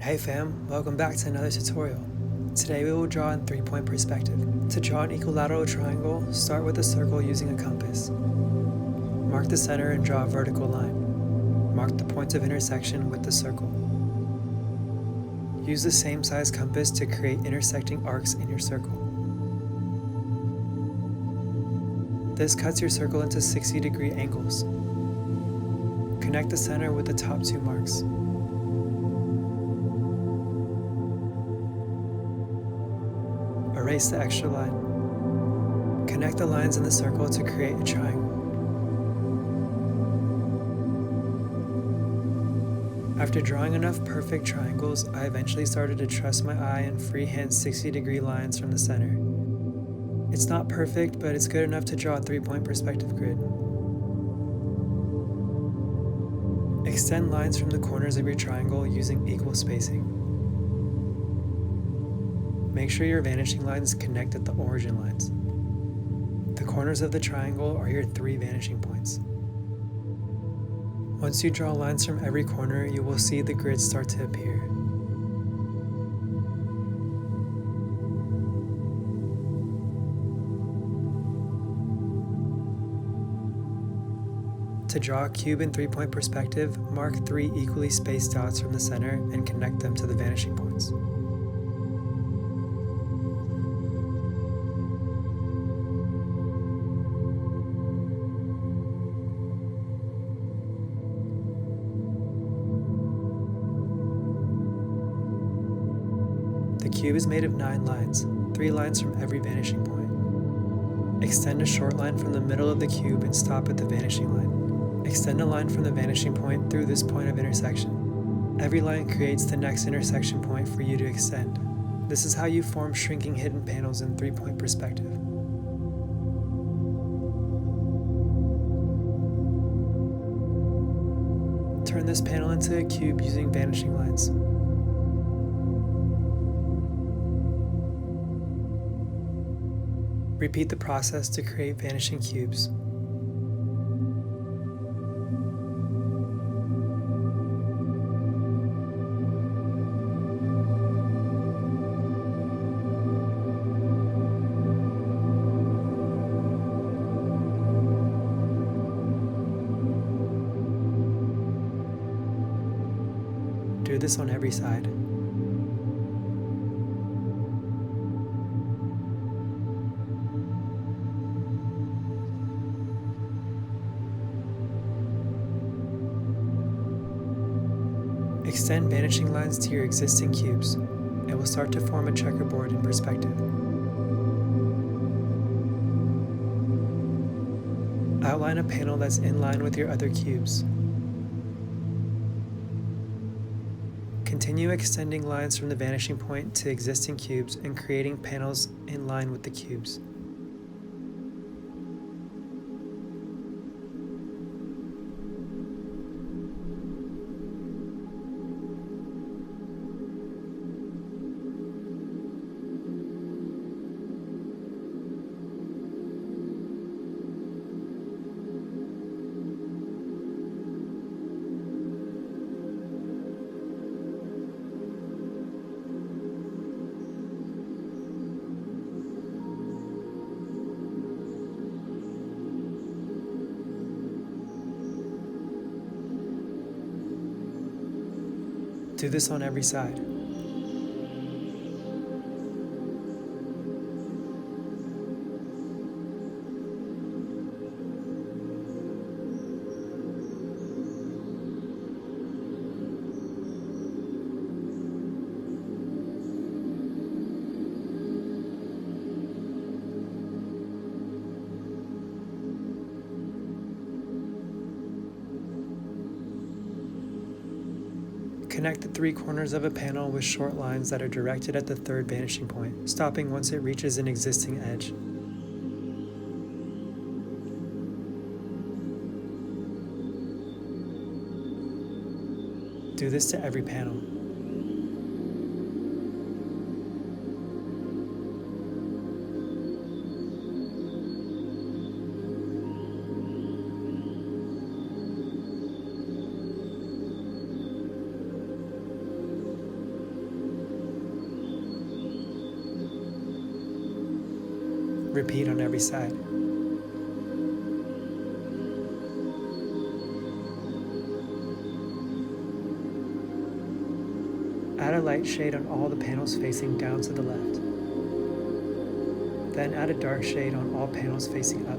Hey fam, welcome back to another tutorial. Today we will draw in 3-point perspective. To draw an equilateral triangle, start with a circle using a compass. Mark the center and draw a vertical line. Mark the points of intersection with the circle. Use the same size compass to create intersecting arcs in your circle. This cuts your circle into 60-degree angles. Connect the center with the top 2 marks. Erase the extra line. Connect the lines in the circle to create a triangle. After drawing enough perfect triangles, I eventually started to trust my eye and freehand 60-degree lines from the center. It's not perfect, but it's good enough to draw a 3-point perspective grid. Extend lines from the corners of your triangle using equal spacing. Make sure your vanishing lines connect at the origin lines. The corners of the triangle are your 3 vanishing points. Once you draw lines from every corner, you will see the grid start to appear. To draw a cube in 3-point perspective, mark 3 equally spaced dots from the center and connect them to the vanishing points. The cube is made of 9 lines, 3 lines from every vanishing point. Extend a short line from the middle of the cube and stop at the vanishing line. Extend a line from the vanishing point through this point of intersection. Every line creates the next intersection point for you to extend. This is how you form shrinking hidden panels in 3-point perspective. Turn this panel into a cube using vanishing lines. Repeat the process to create vanishing cubes. Do this on every side. Extend vanishing lines to your existing cubes. It will start to form a checkerboard in perspective. Outline a panel that's in line with your other cubes. Continue extending lines from the vanishing point to existing cubes and creating panels in line with the cubes. Do this on every side. Connect the 3 corners of a panel with short lines that are directed at the 3rd vanishing point, stopping once it reaches an existing edge. Do this to every panel. Repeat on every side. Add a light shade on all the panels facing down to the left. Then add a dark shade on all panels facing up.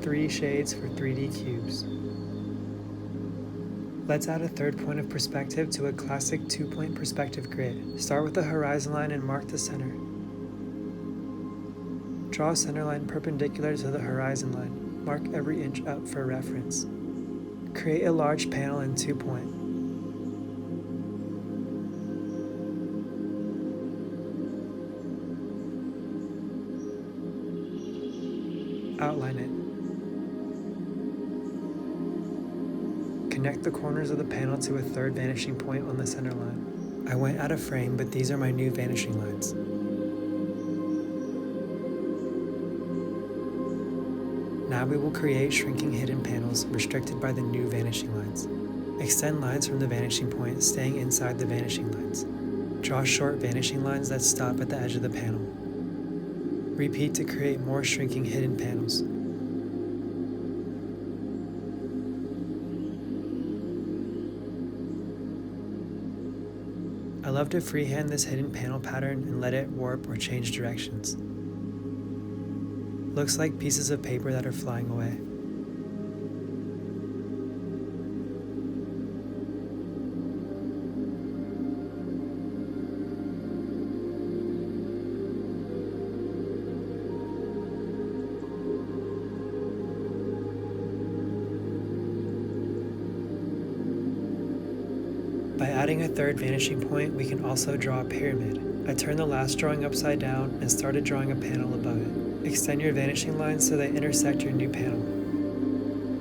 3 shades for 3D cubes. Let's add a third point of perspective to a classic 2-point perspective grid. Start with the horizon line and mark the center. Draw a center line perpendicular to the horizon line. Mark every inch up for reference. Create a large panel in 2-point. Outline it. Connect the corners of the panel to a third vanishing point on the center line. I went out of frame, but these are my new vanishing lines. Now we will create shrinking hidden panels restricted by the new vanishing lines. Extend lines from the vanishing point, staying inside the vanishing lines. Draw short vanishing lines that stop at the edge of the panel. Repeat to create more shrinking hidden panels. I love to freehand this hidden panel pattern and let it warp or change directions. Looks like pieces of paper that are flying away. By adding a third vanishing point, we can also draw a pyramid. I turned the last drawing upside down and started drawing a panel above it. Extend your vanishing lines so they intersect your new panel.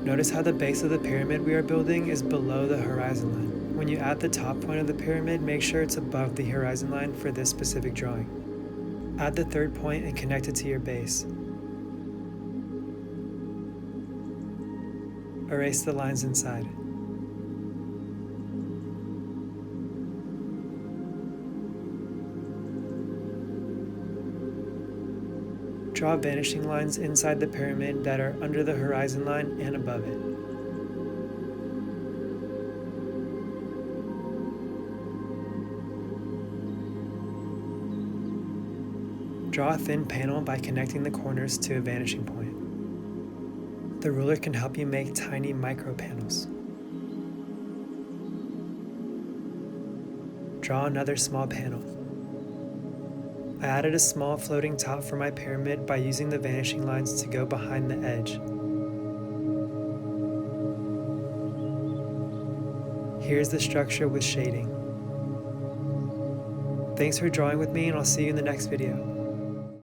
Notice how the base of the pyramid we are building is below the horizon line. When you add the top point of the pyramid, make sure it's above the horizon line for this specific drawing. Add the third point and connect it to your base. Erase the lines inside. Draw vanishing lines inside the pyramid that are under the horizon line and above it. Draw a thin panel by connecting the corners to a vanishing point. The ruler can help you make tiny micro panels. Draw another small panel. I added a small floating top for my pyramid by using the vanishing lines to go behind the edge. Here's the structure with shading. Thanks for drawing with me, and I'll see you in the next video.